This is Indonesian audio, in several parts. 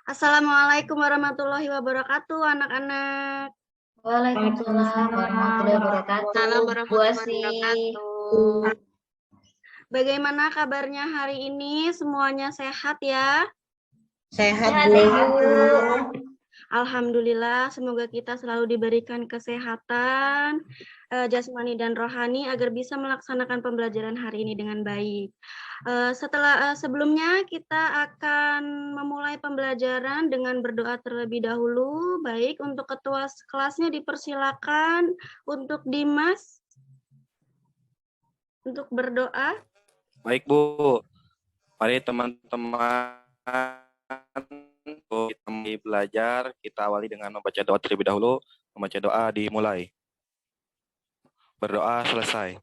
Assalamualaikum warahmatullahi wabarakatuh, anak-anak. Waalaikumsalam warahmatullahi wabarakatuh. Salam Bu warahmatullahi Asih. wabarakatuh. Bagaimana kabarnya hari ini? Semuanya sehat ya? Sehat, Sehat, Bu. Bu. Alhamdulillah, semoga kita selalu diberikan kesehatan jasmani dan rohani agar bisa melaksanakan pembelajaran hari ini dengan baik. Sebelumnya kita akan memulai pembelajaran dengan berdoa terlebih dahulu. Baik, untuk ketua kelasnya dipersilakan untuk Dimas untuk berdoa. Baik, Bu. Mari teman-teman kita mulai belajar. Kita awali dengan membaca doa terlebih dahulu. Membaca doa dimulai. Berdoa selesai.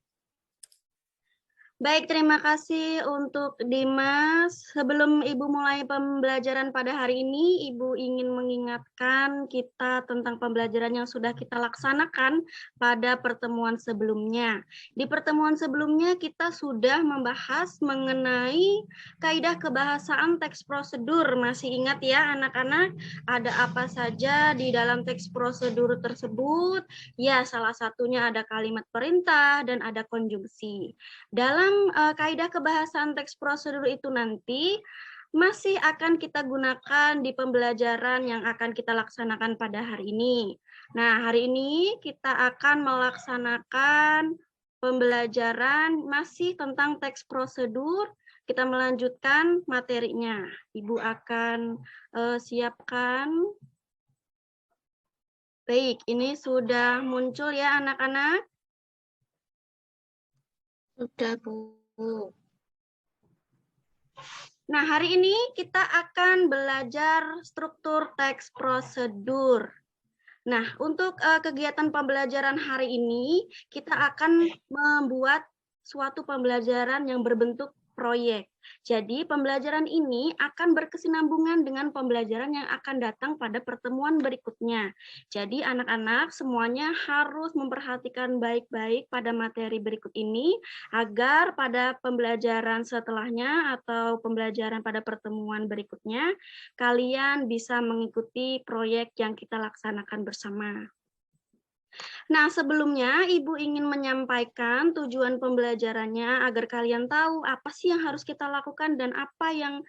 Baik, terima kasih untuk Dimas. Sebelum Ibu mulai pembelajaran pada hari ini, Ibu ingin mengingatkan kita tentang pembelajaran yang sudah kita laksanakan pada pertemuan sebelumnya. Di pertemuan sebelumnya kita sudah membahas mengenai kaidah kebahasaan teks prosedur. Masih ingat ya anak-anak, ada apa saja di dalam teks prosedur tersebut? Ya, salah satunya ada kalimat perintah dan ada konjungsi. Dalam kaidah kebahasaan teks prosedur itu nanti masih akan kita gunakan di pembelajaran yang akan kita laksanakan pada hari ini. Nah, hari ini kita akan melaksanakan pembelajaran masih tentang teks prosedur. Kita melanjutkan materinya. Ibu akan siapkan. Baik, ini sudah muncul ya anak-anak. Sudah, Bu. Nah, hari ini kita akan belajar struktur teks prosedur. Nah, untuk kegiatan pembelajaran hari ini, kita akan membuat suatu pembelajaran yang berbentuk proyek. Jadi, pembelajaran ini akan berkesinambungan dengan pembelajaran yang akan datang pada pertemuan berikutnya. Jadi, anak-anak semuanya harus memperhatikan baik-baik pada materi berikut ini, agar pada pembelajaran setelahnya atau pembelajaran pada pertemuan berikutnya, kalian bisa mengikuti proyek yang kita laksanakan bersama. Nah, sebelumnya Ibu ingin menyampaikan tujuan pembelajarannya agar kalian tahu apa sih yang harus kita lakukan dan apa yang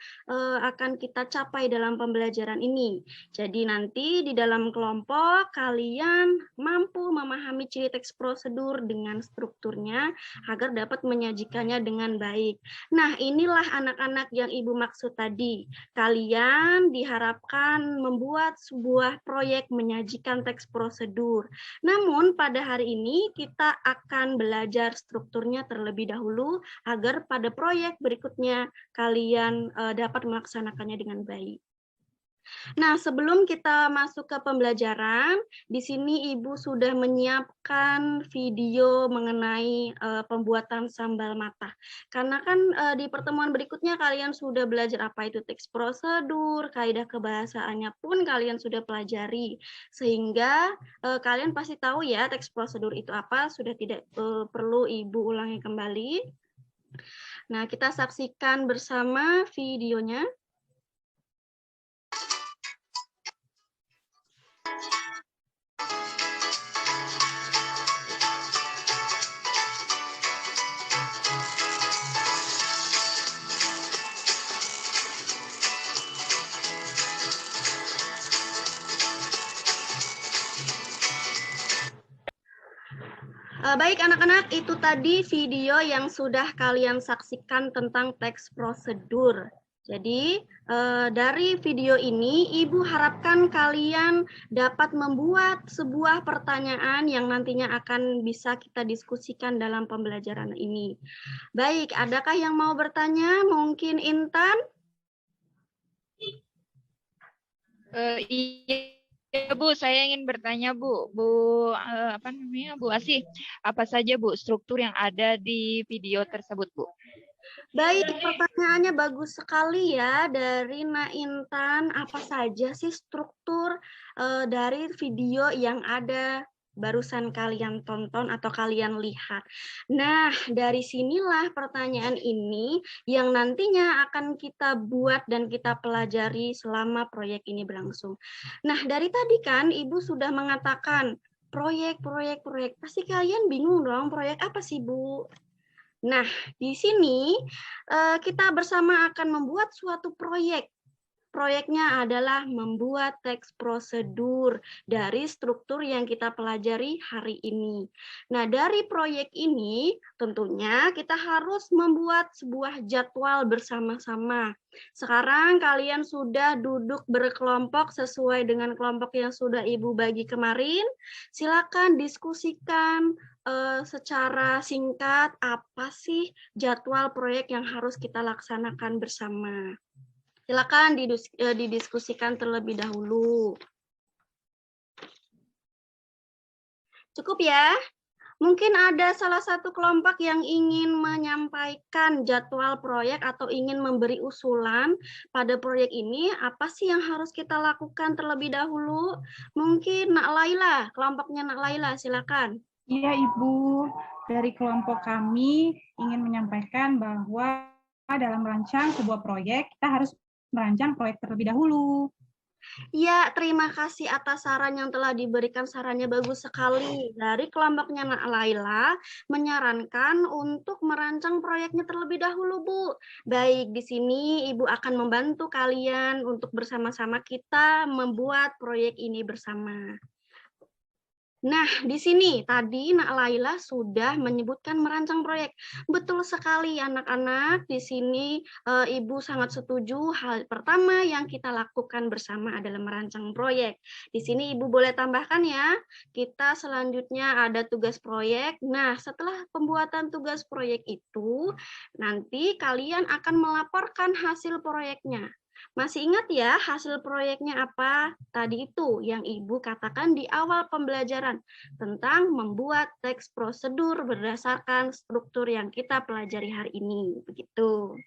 akan kita capai dalam pembelajaran ini. Jadi nanti di dalam kelompok kalian mampu memahami ciri teks prosedur dengan strukturnya agar dapat menyajikannya dengan baik. Nah, inilah anak-anak yang Ibu maksud tadi. Kalian diharapkan membuat sebuah proyek menyajikan teks prosedur. Namun pada hari ini kita akan belajar strukturnya terlebih dahulu agar pada proyek berikutnya kalian dapat melaksanakannya dengan baik. Nah, sebelum kita masuk ke pembelajaran, di sini Ibu sudah menyiapkan video mengenai pembuatan sambal matah. Karena kan di pertemuan berikutnya kalian sudah belajar apa itu teks prosedur, kaidah kebahasaannya pun kalian sudah pelajari. Sehingga kalian pasti tahu ya teks prosedur itu apa, sudah tidak perlu Ibu ulangi kembali. Nah, kita saksikan bersama videonya. Baik anak-anak, itu tadi video yang sudah kalian saksikan tentang teks prosedur. Jadi dari video ini Ibu harapkan kalian dapat membuat sebuah pertanyaan yang nantinya akan bisa kita diskusikan dalam pembelajaran ini. Baik, adakah yang mau bertanya? Mungkin Intan? Iya Bu, saya ingin bertanya Bu, Bu Asih, apa saja Bu struktur yang ada di video tersebut Bu? Baik, pertanyaannya bagus sekali ya dari Intan. Apa saja sih struktur dari video yang ada barusan kalian tonton atau kalian lihat. Nah, dari sinilah pertanyaan ini yang nantinya akan kita buat dan kita pelajari selama proyek ini berlangsung. Nah, dari tadi kan Ibu sudah mengatakan proyek. Pasti kalian bingung dong, proyek apa sih, Bu? Nah, di sini kita bersama akan membuat suatu proyek. Proyeknya adalah membuat teks prosedur dari struktur yang kita pelajari hari ini. Nah, dari proyek ini tentunya kita harus membuat sebuah jadwal bersama-sama. Sekarang kalian sudah duduk berkelompok sesuai dengan kelompok yang sudah Ibu bagi kemarin. Silakan diskusikan secara singkat apa sih jadwal proyek yang harus kita laksanakan bersama. Silakan didiskusikan terlebih dahulu. Cukup ya? Mungkin ada salah satu kelompok yang ingin menyampaikan jadwal proyek atau ingin memberi usulan pada proyek ini, apa sih yang harus kita lakukan terlebih dahulu? Mungkin Nak Laila, kelompoknya Nak Laila, silakan. Iya, Ibu. Dari kelompok kami ingin menyampaikan bahwa dalam merancang sebuah proyek, kita harus merancang proyek terlebih dahulu. Ya, terima kasih atas saran yang telah diberikan. Sarannya bagus sekali. Dari kelompoknya Nak Laila menyarankan untuk merancang proyeknya terlebih dahulu, Bu. Baik, di sini Ibu akan membantu kalian untuk bersama-sama kita membuat proyek ini bersama. Nah, di sini tadi Nak Laila sudah menyebutkan merancang proyek. Betul sekali anak-anak, di sini Ibu sangat setuju. Hal pertama yang kita lakukan bersama adalah merancang proyek. Di sini Ibu boleh tambahkan ya, kita selanjutnya ada tugas proyek. Nah, setelah pembuatan tugas proyek itu, nanti kalian akan melaporkan hasil proyeknya. Masih ingat ya hasil proyeknya apa? Tadi itu yang Ibu katakan di awal pembelajaran tentang membuat teks prosedur berdasarkan struktur yang kita pelajari hari ini. Begitu.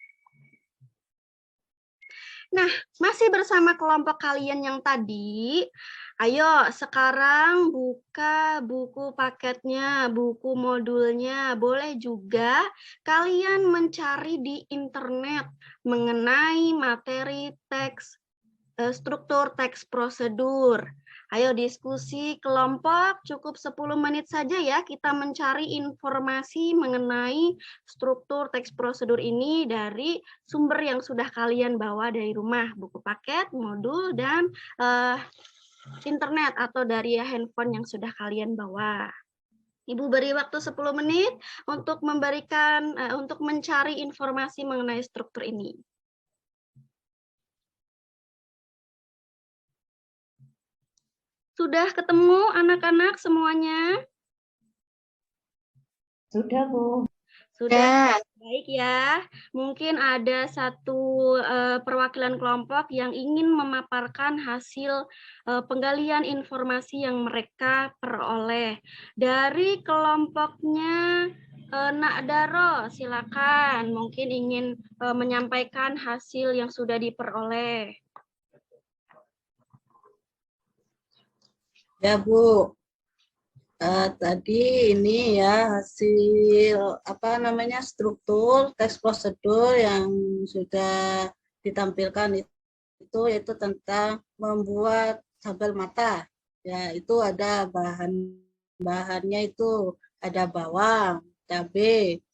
Nah, masih bersama kelompok kalian yang tadi, ayo sekarang buka buku paketnya, buku modulnya. Boleh juga kalian mencari di internet mengenai materi teks, struktur teks prosedur. Ayo diskusi kelompok, cukup 10 menit saja ya kita mencari informasi mengenai struktur teks prosedur ini dari sumber yang sudah kalian bawa dari rumah, buku paket, modul, dan internet atau dari handphone yang sudah kalian bawa. Ibu beri waktu 10 menit untuk memberikan untuk mencari informasi mengenai struktur ini. Sudah ketemu anak-anak semuanya? Sudah, Bu. Sudah. Baik ya. Mungkin ada satu perwakilan kelompok yang ingin memaparkan hasil penggalian informasi yang mereka peroleh. Dari kelompoknya Nak Daro, silakan. Mungkin ingin menyampaikan hasil yang sudah diperoleh. Ya, Bu. Tadi ini ya hasil struktur teks prosedur yang sudah ditampilkan itu yaitu tentang membuat sambal mata. Ya, itu ada bahannya itu ada bawang, cabai,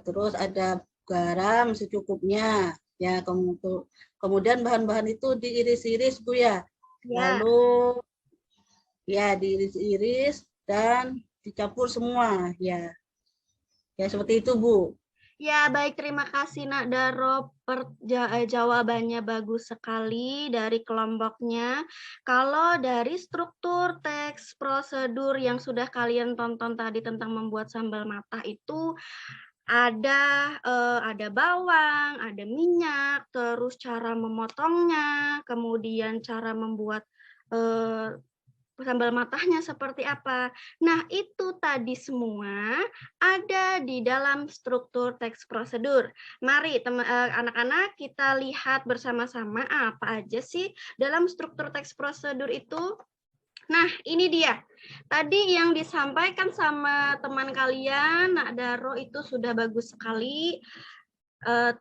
terus ada garam secukupnya. Ya, kemudian bahan-bahan itu diiris-iris, Bu ya. Lalu ya diiris-iris dan dicampur semua ya. Ya seperti itu, Bu. Ya, baik, terima kasih Nak Daro. Jawabannya bagus sekali dari kelompoknya. Kalau dari struktur teks prosedur yang sudah kalian tonton tadi tentang membuat sambal matah itu ada bawang, ada minyak, terus cara memotongnya, kemudian cara membuat sambal matahnya seperti apa. Nah, itu tadi semua ada di dalam struktur teks prosedur. Mari anak-anak kita lihat bersama-sama apa aja sih dalam struktur teks prosedur itu. Nah, ini dia. Tadi yang disampaikan sama teman kalian, Nak Daro itu sudah bagus sekali.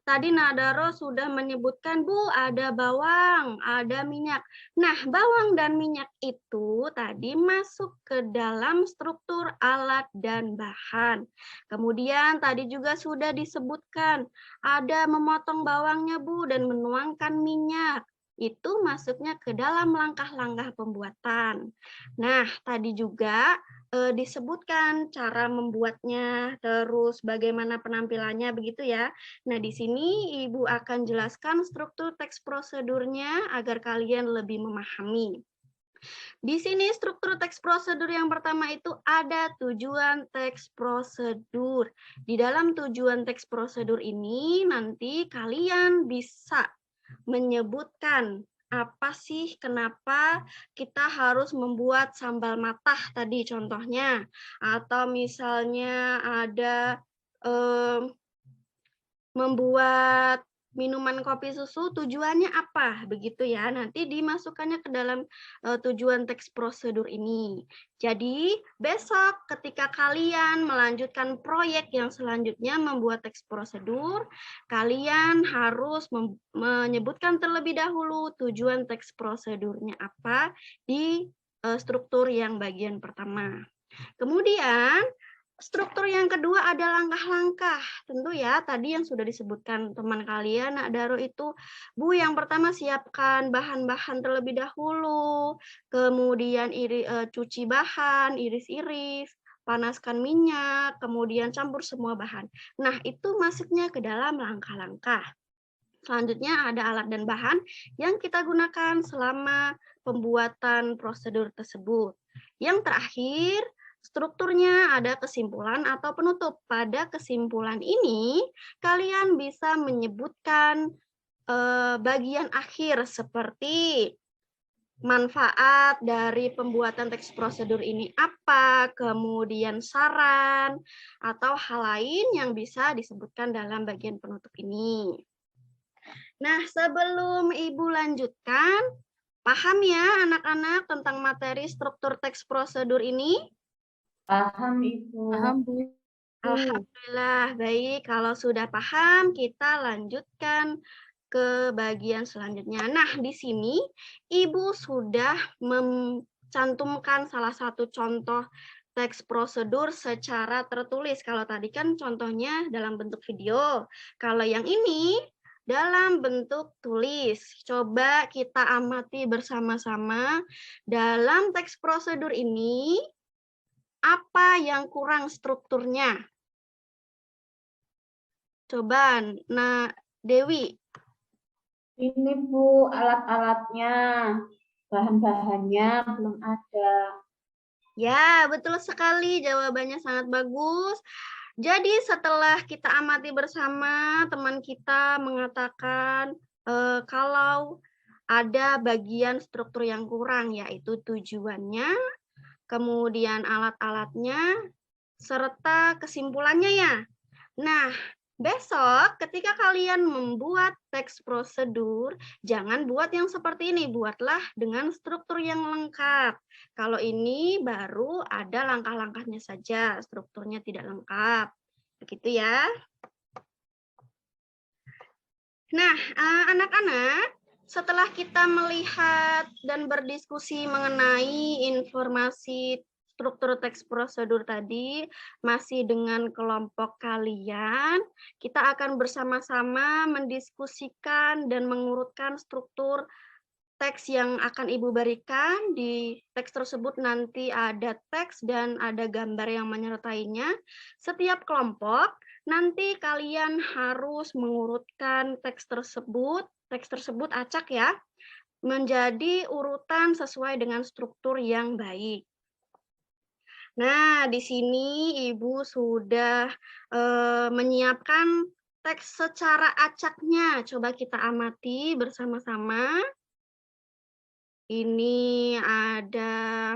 Tadi Nadaro sudah menyebutkan, Bu, ada bawang, ada minyak. Nah, bawang dan minyak itu tadi masuk ke dalam struktur alat dan bahan. Kemudian tadi juga sudah disebutkan, ada memotong bawangnya, Bu, dan menuangkan minyak. Itu masuknya ke dalam langkah-langkah pembuatan. Nah, tadi juga disebutkan cara membuatnya, terus bagaimana penampilannya, begitu ya. Nah, di sini Ibu akan jelaskan struktur teks prosedurnya agar kalian lebih memahami. Di sini struktur teks prosedur yang pertama itu ada tujuan teks prosedur. Di dalam tujuan teks prosedur ini nanti kalian bisa menyebutkan apa sih kenapa kita harus membuat sambal matah tadi contohnya, atau misalnya ada membuat minuman kopi susu tujuannya apa, begitu ya. Nanti dimasukkannya ke dalam tujuan teks prosedur ini. Jadi besok ketika kalian melanjutkan proyek yang selanjutnya membuat teks prosedur, kalian harus menyebutkan terlebih dahulu tujuan teks prosedurnya apa di struktur yang bagian pertama. Kemudian struktur yang kedua ada langkah-langkah. Tentu ya, tadi yang sudah disebutkan teman kalian, Nak Daro itu, Bu, yang pertama siapkan bahan-bahan terlebih dahulu, kemudian cuci bahan, iris-iris, panaskan minyak, kemudian campur semua bahan. Nah, itu masuknya ke dalam langkah-langkah. Selanjutnya ada alat dan bahan yang kita gunakan selama pembuatan prosedur tersebut. Yang terakhir, strukturnya ada kesimpulan atau penutup. Pada kesimpulan ini, kalian bisa menyebutkan bagian akhir seperti manfaat dari pembuatan teks prosedur ini apa, kemudian saran, atau hal lain yang bisa disebutkan dalam bagian penutup ini. Nah, sebelum Ibu lanjutkan, paham ya anak-anak tentang materi struktur teks prosedur ini? Paham, Ibu. Paham, Bu. Alhamdulillah, baik. Kalau sudah paham, kita lanjutkan ke bagian selanjutnya. Nah, di sini Ibu sudah mencantumkan salah satu contoh teks prosedur secara tertulis. Kalau tadi kan contohnya dalam bentuk video. Kalau yang ini dalam bentuk tulis. Coba kita amati bersama-sama dalam teks prosedur ini, apa yang kurang strukturnya? Coba, nah, Dewi. Ini, Bu, alat-alatnya, bahan-bahannya belum ada. Ya, betul sekali. Jawabannya sangat bagus. Jadi setelah kita amati bersama, teman kita mengatakan kalau ada bagian struktur yang kurang, yaitu tujuannya, kemudian alat-alatnya, serta kesimpulannya ya. Nah, besok ketika kalian membuat teks prosedur, jangan buat yang seperti ini, buatlah dengan struktur yang lengkap. Kalau ini baru ada langkah-langkahnya saja, strukturnya tidak lengkap. Begitu ya. Nah, anak-anak, setelah kita melihat dan berdiskusi mengenai informasi struktur teks prosedur tadi, masih dengan kelompok kalian, kita akan bersama-sama mendiskusikan dan mengurutkan struktur teks yang akan Ibu berikan. Di teks tersebut nanti ada teks dan ada gambar yang menyertainya. Setiap kelompok nanti kalian harus mengurutkan teks tersebut acak ya, menjadi urutan sesuai dengan struktur yang baik. Nah, di sini Ibu sudah menyiapkan teks secara acaknya. Coba kita amati bersama-sama. Ini ada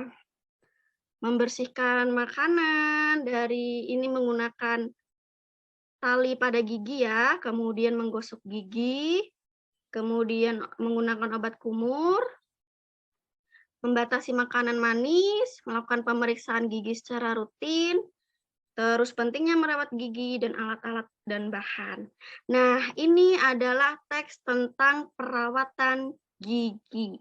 membersihkan makanan dari ini menggunakan tali pada gigi ya, kemudian menggosok gigi, kemudian menggunakan obat kumur, membatasi makanan manis, melakukan pemeriksaan gigi secara rutin, terus pentingnya merawat gigi dan alat-alat dan bahan. Nah, ini adalah teks tentang perawatan gigi.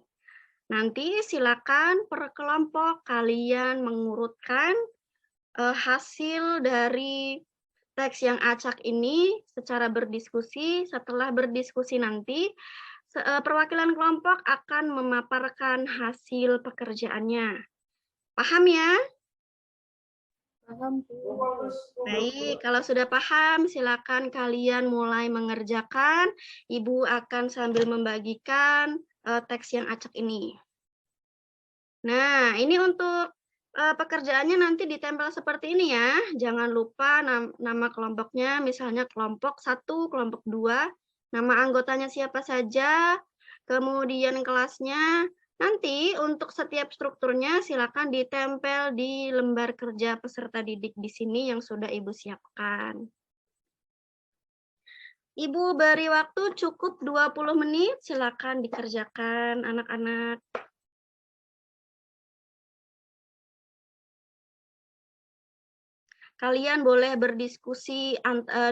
Nanti silakan per kelompok kalian mengurutkan hasil dari teks yang acak ini secara berdiskusi. Setelah berdiskusi nanti, perwakilan kelompok akan memaparkan hasil pekerjaannya. Paham ya? Paham, Bu. Baik, kalau sudah paham, silakan kalian mulai mengerjakan. Ibu akan sambil membagikan teks yang acak ini. Nah, ini untuk pekerjaannya nanti ditempel seperti ini ya. Jangan lupa nama kelompoknya, misalnya kelompok 1, kelompok 2, nama anggotanya siapa saja, kemudian kelasnya. Nanti untuk setiap strukturnya silakan ditempel di lembar kerja peserta didik di sini yang sudah Ibu siapkan. Ibu beri waktu cukup 20 menit, silakan dikerjakan anak-anak. Kalian boleh berdiskusi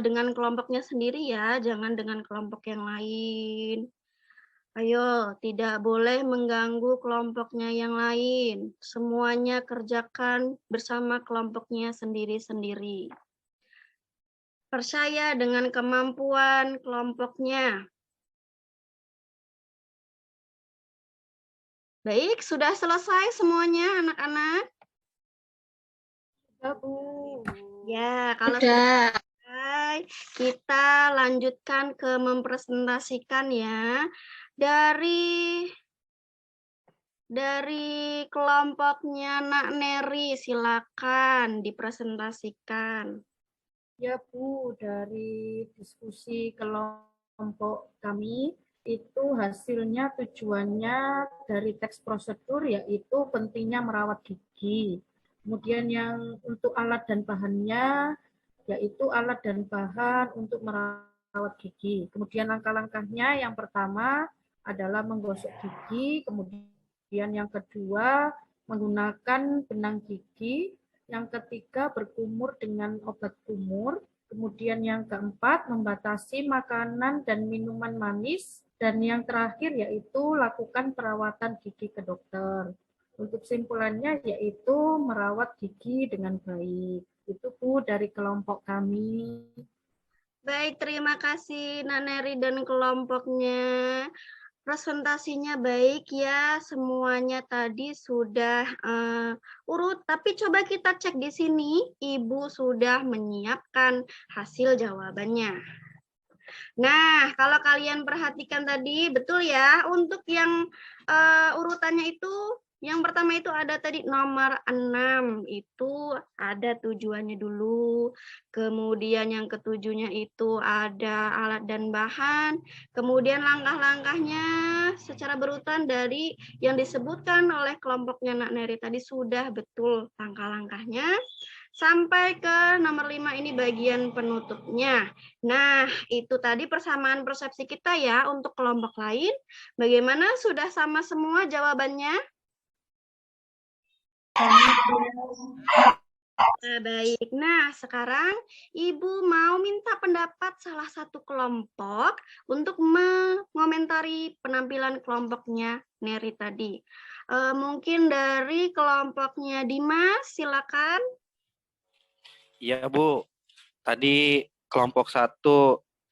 dengan kelompoknya sendiri ya, jangan dengan kelompok yang lain. Ayo, tidak boleh mengganggu kelompoknya yang lain. Semuanya kerjakan bersama kelompoknya sendiri-sendiri. Percaya dengan kemampuan kelompoknya. Baik, sudah selesai semuanya anak-anak? Sudah, Bu. Ya, kalau Udah. selesai, kita lanjutkan ke mempresentasikan ya. Dari kelompoknya Nak Neri, silakan dipresentasikan. Ya Bu, dari diskusi kelompok kami itu hasilnya tujuannya dari teks prosedur yaitu pentingnya merawat gigi. Kemudian yang untuk alat dan bahannya yaitu alat dan bahan untuk merawat gigi. Kemudian langkah-langkahnya yang pertama adalah menggosok gigi, kemudian yang kedua menggunakan benang gigi, yang ketiga berkumur dengan obat kumur, kemudian yang keempat membatasi makanan dan minuman manis, dan yang terakhir yaitu lakukan perawatan gigi ke dokter. Untuk kesimpulannya yaitu merawat gigi dengan baik. Itu Bu dari kelompok kami. Baik, terima kasih Nak Neri dan kelompoknya. Presentasinya baik ya, semuanya tadi sudah urut. Tapi coba kita cek di sini, Ibu sudah menyiapkan hasil jawabannya. Nah, kalau kalian perhatikan tadi, betul ya, untuk yang urutannya itu, yang pertama itu ada tadi nomor 6, itu ada tujuannya dulu. Kemudian yang ketujuhnya itu ada alat dan bahan. Kemudian langkah-langkahnya secara berurutan dari yang disebutkan oleh kelompoknya Nak Neri tadi sudah betul langkah-langkahnya. Sampai ke nomor 5 ini bagian penutupnya. Nah, itu tadi persamaan persepsi kita ya untuk kelompok lain. Bagaimana, sudah sama semua jawabannya? Baik, nah sekarang Ibu mau minta pendapat salah satu kelompok untuk mengomentari penampilan kelompoknya Neri tadi. Mungkin dari kelompoknya Dimas, silakan. Iya Bu, tadi kelompok 1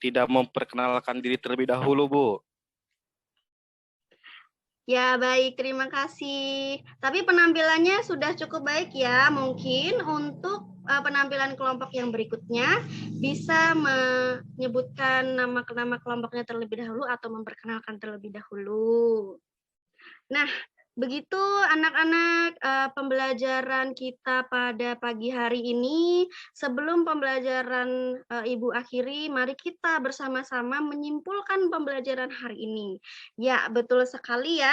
tidak memperkenalkan diri terlebih dahulu Bu. Ya, baik, terima kasih. Tapi penampilannya sudah cukup baik ya. Mungkin untuk penampilan kelompok yang berikutnya bisa menyebutkan nama kelompoknya terlebih dahulu atau memperkenalkan terlebih dahulu. Nah, begitu anak-anak pembelajaran kita pada pagi hari ini. Sebelum pembelajaran Ibu akhiri, mari kita bersama-sama menyimpulkan pembelajaran hari ini. Ya, betul sekali ya.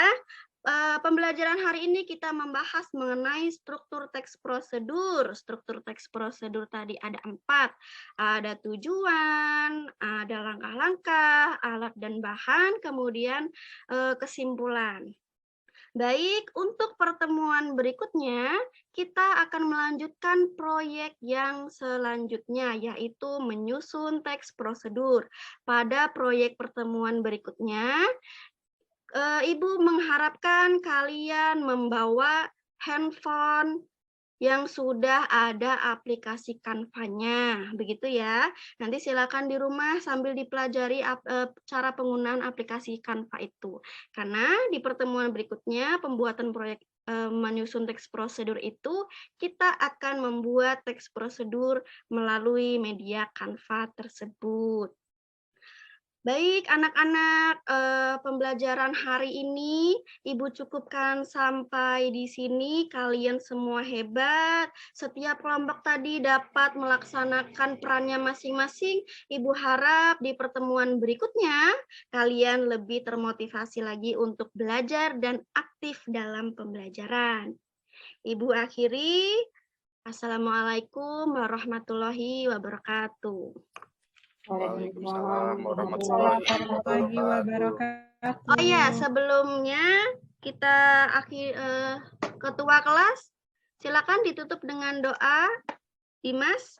Pembelajaran hari ini kita membahas mengenai struktur teks prosedur. Struktur teks prosedur tadi ada 4. Ada tujuan, ada langkah-langkah, alat dan bahan, kemudian kesimpulan. Baik, untuk pertemuan berikutnya, kita akan melanjutkan proyek yang selanjutnya, yaitu menyusun teks prosedur. Pada proyek pertemuan berikutnya, Ibu mengharapkan kalian membawa handphone yang sudah ada aplikasi Canva-nya, begitu ya. Nanti silakan di rumah sambil dipelajari cara penggunaan aplikasi Canva itu. Karena di pertemuan berikutnya pembuatan proyek menyusun teks prosedur itu, kita akan membuat teks prosedur melalui media Canva tersebut. Baik, anak-anak, pembelajaran hari ini Ibu cukupkan sampai di sini. Kalian semua hebat. Setiap kelompok tadi dapat melaksanakan perannya masing-masing. Ibu harap di pertemuan berikutnya kalian lebih termotivasi lagi untuk belajar dan aktif dalam pembelajaran. Ibu akhiri. Assalamualaikum warahmatullahi wabarakatuh. Waalaikumsalam warahmatullahi Warahmatullahi wabarakatuh. wabarakatuh. Oh ya, sebelumnya kita ketua kelas, silakan ditutup dengan doa. Dimas.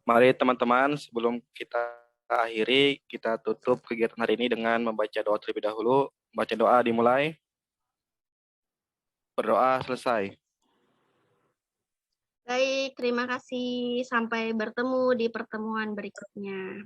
Mari teman-teman, sebelum kita akhiri, kita tutup kegiatan hari ini dengan membaca doa terlebih dahulu. Baca doa dimulai. Berdoa selesai. Baik, terima kasih. Sampai bertemu di pertemuan berikutnya.